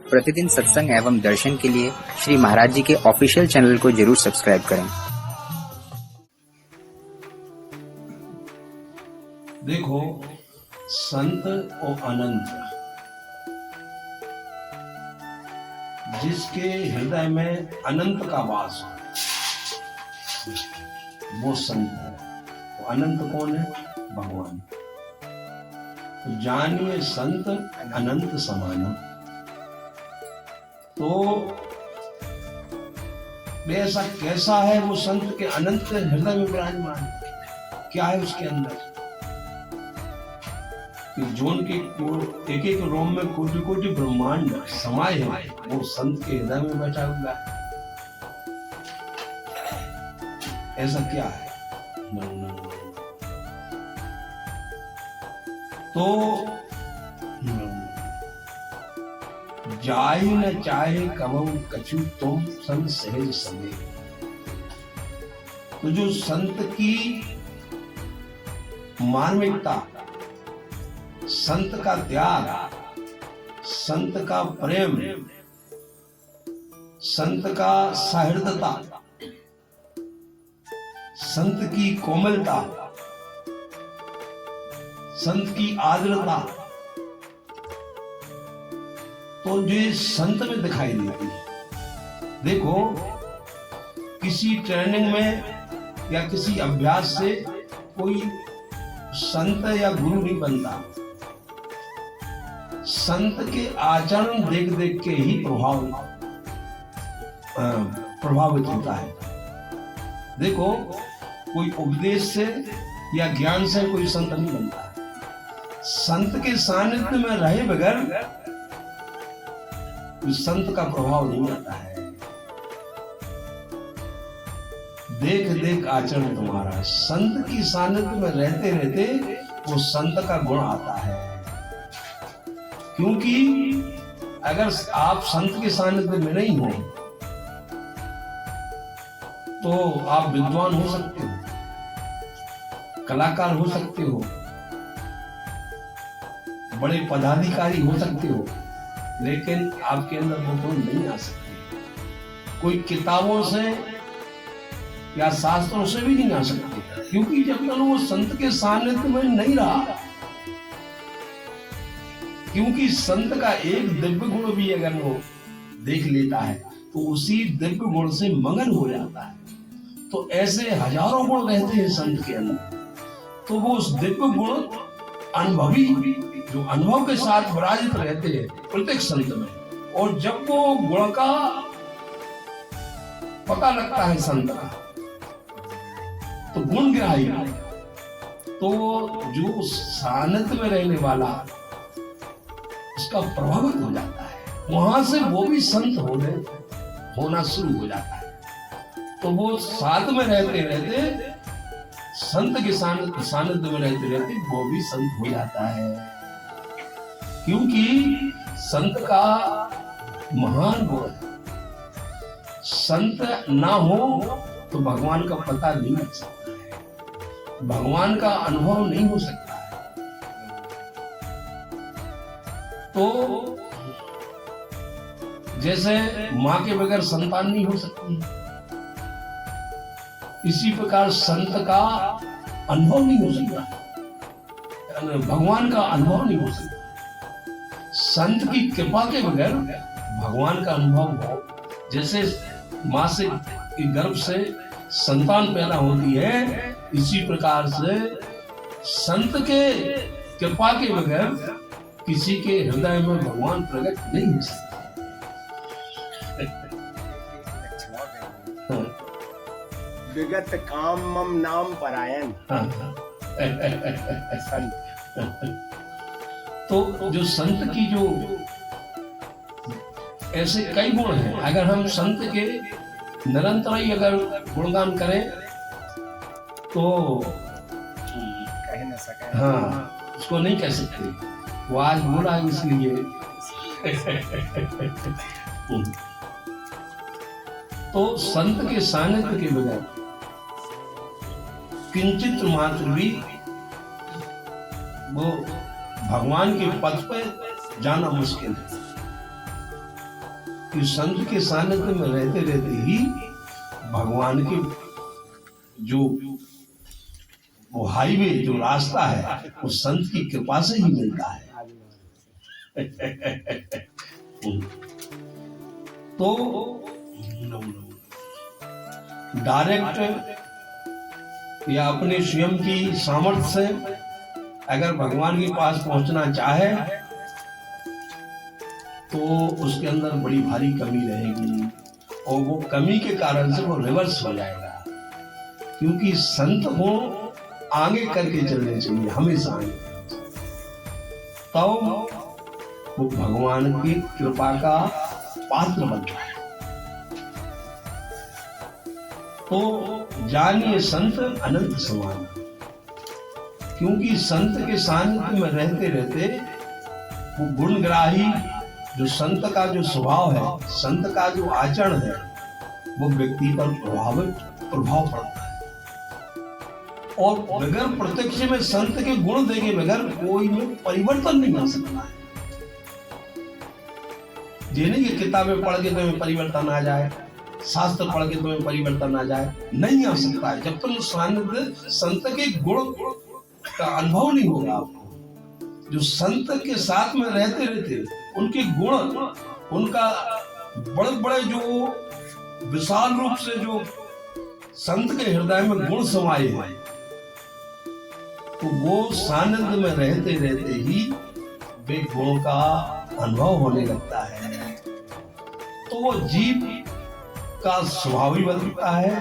प्रतिदिन सत्संग एवं दर्शन के लिए श्री महाराज जी के ऑफिशियल चैनल को जरूर सब्सक्राइब करें। देखो, संत और अनंत, जिसके हृदय में अनंत का वास हो वो संत है। तो अनंत कौन है? भगवान। तो जानिए संत अनंत समाना। तो ऐसा कैसा है वो संत के अनंत हृदय में विराजमान? क्या है उसके अंदर? जोन के एक एक रोम में कोटि कोटि ब्रह्मांड समाये है, वो संत के हृदय में बैठा हुआ है। ऐसा क्या है? तो जाहि न चाहे कबहु कछु तुम संत सहज समय। तो जो संत की मार्मिकता, संत का त्याग, संत का प्रेम, संत का सहृदयता, संत की कोमलता, संत की आर्द्रता, तो जो संत में दिखाई देती है। देखो, किसी ट्रेनिंग में या किसी अभ्यास से कोई संत या गुरु नहीं बनता। संत के आचरण देख देख के ही प्रभावित होता है। देखो, कोई उपदेश से या ज्ञान से कोई संत नहीं बनता। संत के सानिध्य में रहे बगैर संत का प्रभाव नहीं आता है। देख देख आचरण तुम्हारा, संत की सानिध्य में रहते रहते वो संत का गुण आता है। क्योंकि अगर आप संत के सानिध्य में नहीं हो तो आप विद्वान हो सकते हो, कलाकार हो सकते हो, बड़े पदाधिकारी हो सकते हो, लेकिन आपके अंदर वो गुण नहीं आ सकते। कोई किताबों से या शास्त्रों से भी नहीं आ सकते, क्योंकि जब तक वो संत के सानिध्य में नहीं रहा। क्योंकि संत का एक दिव्य गुण भी अगर वो देख लेता है तो उसी दिव्य गुण से मगन हो जाता है। तो ऐसे हजारों गुण रहते हैं संत के अंदर। तो वो उस दिव्य गुण अनुभवी, जो अनुभव के साथ विराजित रहते हैं प्रत्येक संत में, और जब वो गुण का पता लगता है संत का, तो गुण ग्राही, तो जो सानिध्य में रहने वाला उसका प्रभावित हो जाता है। वहां से वो भी संत होना शुरू हो जाता है। तो वो साथ में रहते रहते, संत के सानिध्य में रहते रहते वो भी संत हो जाता है। क्योंकि संत का महान गुण, संत ना हो तो भगवान का पता नहीं लग सकता है, भगवान का अनुभव नहीं हो सकता है। तो जैसे मां के बगैर संतान नहीं हो सकती, इसी प्रकार संत का अनुभव नहीं हो सकता, भगवान का अनुभव नहीं हो सकता। संत की कृपा के बगैर भगवान का अनुभव हो। जैसे मां से गर्भ से संतान पैदा होती है, इसी प्रकार से संत के कृपा के बगैर किसी के हृदय में भगवान प्रकट नहीं हो सकता। विगत काम मम नाम परायण। तो जो संत की जो ऐसे कई गुण हैं, अगर हम संत के निरंतर ही अगर गुणगान करें तो कह न सके। हाँ, उसको नहीं कह सकते। वो आज बोला है इसलिए। तो संत के सानिध्य के बगैर किंचित मात्र भी वो भगवान के पथ पर जाना मुश्किल है। कि संत के सानिध्य में रहते रहते ही भगवान के जो वो हाईवे, जो रास्ता है, वो संत की कृपा से ही मिलता है। तो डायरेक्ट या अपने स्वयं की सामर्थ्य से अगर भगवान के पास पहुंचना चाहे तो उसके अंदर बड़ी भारी कमी रहेगी, और वो कमी के कारण से वो रिवर्स हो जाएगा। क्योंकि संत हो आगे करके चलने चाहिए, हमेशा आगे, तो वो भगवान की कृपा का पात्र बनता है। तो जानिए संत अनंत समान, क्योंकि संत के सानिध्य में रहते रहते वो गुणग्राही, जो संत का जो स्वभाव है, संत का जो आचरण है, वो व्यक्ति पर प्रभाव पड़ता है। और बगैर प्रत्यक्ष में संत के गुण देखे बगैर कोई में परिवर्तन नहीं आ सकता है। ये नहीं कि किताबें पढ़ के तुम्हें परिवर्तन आ जाए, शास्त्र पढ़ के तुम्हें परिवर्तन आ जाए, नहीं आ सकता है जब तक सानिध्य संत के गुण का अनुभव नहीं होगा। आपको जो संत के साथ में रहते रहते उनके गुण, उनका बड़े बड़े जो विशाल रूप से जो संत के हृदय में गुण समाये हैं, तो वो सानिध्य में रहते रहते ही वे गुणों का अनुभव होने लगता है। तो वो जीव का स्वभाव ही बदलता है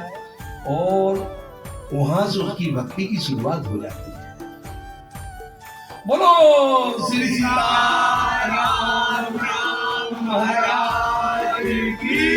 और वहां से उसकी भक्ति की शुरुआत हो जाती है। बोलो श्री सीताराम महाराज की।